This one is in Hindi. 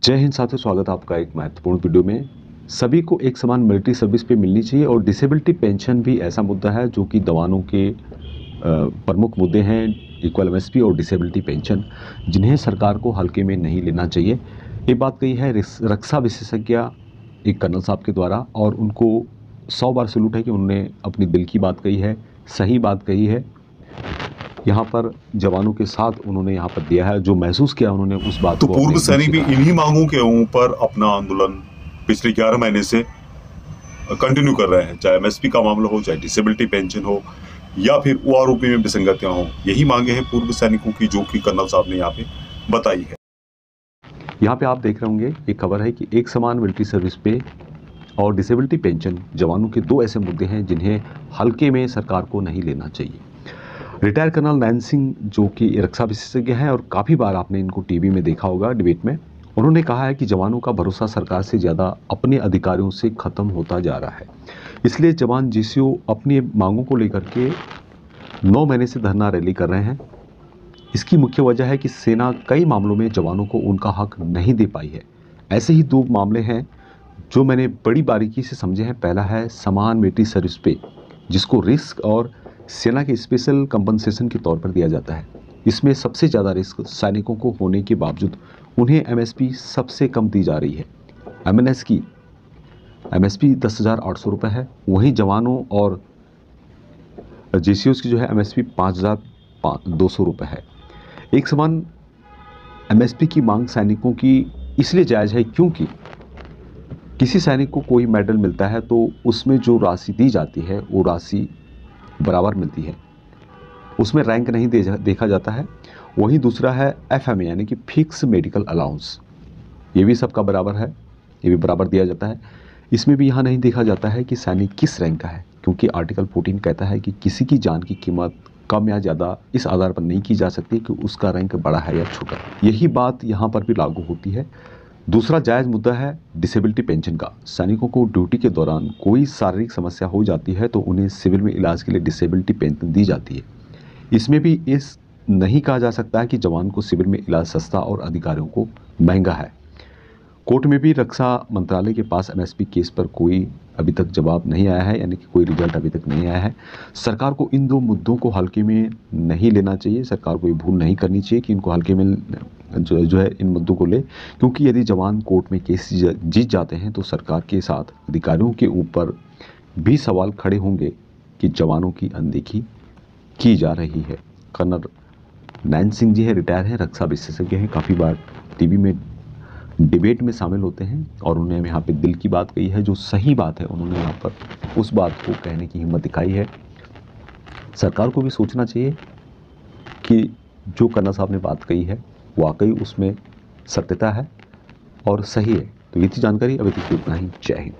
जय हिंद साथियों, स्वागत है आपका एक महत्वपूर्ण वीडियो में। सभी को एक समान मिलिट्री सर्विस पे मिलनी चाहिए और डिसेबिलिटी पेंशन भी ऐसा मुद्दा है जो कि जवानों के प्रमुख मुद्दे हैं। इक्वल एमएसपी और डिसेबिलिटी पेंशन, जिन्हें सरकार को हल्के में नहीं लेना चाहिए। ये बात कही है रक्षा विशेषज्ञ एक कर्नल साहब के द्वारा, और उनको 100 बार सैल्यूट है कि उन्होंने अपनी दिल की बात कही है, सही बात कही है। यहाँ पर जवानों के साथ उन्होंने यहाँ पर दिया है, जो महसूस किया उन्होंने उस बात तो को पूर्व अपने दिल सैनिक से भी कहा। इन्हीं मांगों के ऊपर अपना आंदोलन पिछले 11 महीने से कंटिन्यू कर रहे हैं, चाहे एमएसपी का मामला हो, चाहे डिसेबिलिटी पेंशन हो, या फिर ओआरओपी में विसंगतियां हो। यही मांगे हैं पूर्व सैनिकों की, जो कि कर्नल साहब ने यहाँ पे बताई है। यहाँ पे आप देख रहे होंगे, एक खबर है कि एक समान मिलिट्री सर्विस पे और डिसेबिलिटी पेंशन जवानों के दो ऐसे मुद्दे हैं जिन्हें हल्के में सरकार को नहीं लेना चाहिए। रिटायर कर्नल नैन सिंह, जो कि रक्षा विशेषज्ञ हैं और काफ़ी बार आपने इनको टीवी में देखा होगा डिबेट में, उन्होंने कहा है कि जवानों का भरोसा सरकार से ज़्यादा अपने अधिकारियों से ख़त्म होता जा रहा है। इसलिए जवान जीसीओ अपनी मांगों को लेकर के 9 महीने से धरना रैली कर रहे हैं। इसकी मुख्य वजह है कि सेना कई मामलों में जवानों को उनका हक नहीं दे पाई है। ऐसे ही दो मामले हैं जो मैंने बड़ी बारीकी से समझे हैं। पहला है समान मिलिट्री सर्विस पे, जिसको रिस्क और सेना के स्पेशल कंपनसेशन के तौर पर दिया जाता है। इसमें सबसे ज़्यादा रिस्क सैनिकों को होने के बावजूद उन्हें एमएसपी सबसे कम दी जा रही है। एमएनएस की एमएसपी 10,800 रुपये है, वहीं जवानों और जेसीओस की जो है एमएसपी 5,200 रुपये है। एक समान एमएसपी की मांग सैनिकों की इसलिए जायज़ है क्योंकि किसी सैनिक को कोई मेडल मिलता है तो उसमें जो राशि दी जाती है वो राशि बराबर मिलती है, उसमें रैंक नहीं देखा जाता है। वहीं दूसरा है एफएमए, यानी कि फिक्स मेडिकल अलाउंस, ये भी सबका बराबर है, ये भी बराबर दिया जाता है। इसमें भी यहाँ नहीं देखा जाता है कि सैनिक किस रैंक का है, क्योंकि आर्टिकल 14 कहता है कि किसी की जान की कीमत कम या ज़्यादा इस आधार पर नहीं की जा सकती कि उसका रैंक बड़ा है या छोटा। यही बात यहाँ पर भी लागू होती है। दूसरा जायज़ मुद्दा है डिसेबिलिटी पेंशन का। सैनिकों को ड्यूटी के दौरान कोई शारीरिक समस्या हो जाती है तो उन्हें सिविल में इलाज के लिए डिसेबिलिटी पेंशन दी जाती है। इसमें भी इस नहीं कहा जा सकता है कि जवान को सिविल में इलाज सस्ता और अधिकारियों को महंगा है। कोर्ट में भी रक्षा मंत्रालय के पास एमएसपी केस पर कोई अभी तक जवाब नहीं आया है, यानी कि कोई रिजल्ट अभी तक नहीं आया है। सरकार को इन दो मुद्दों को हल्के में नहीं लेना चाहिए। सरकार को ये भूल नहीं करनी चाहिए कि इनको हल्के में जो है इन मुद्दों को ले, क्योंकि यदि जवान कोर्ट में केस जीत जाते हैं तो सरकार के साथ अधिकारियों के ऊपर भी सवाल खड़े होंगे कि जवानों की अनदेखी की जा रही है। कर्नल नैन सिंह जी है, रिटायर हैं, रक्षा विशेषज्ञ हैं, काफ़ी बार टीवी में डिबेट में शामिल होते हैं और उन्होंने यहाँ पे दिल की बात कही है, जो सही बात है। उन्होंने यहाँ पर उस बात को कहने की हिम्मत दिखाई है। सरकार को भी सोचना चाहिए कि जो कर्नल साहब ने बात कही है वाकई उसमें सत्यता है और सही है। तो ये थी जानकारी, अभी तक इतना ही। जय हिंद।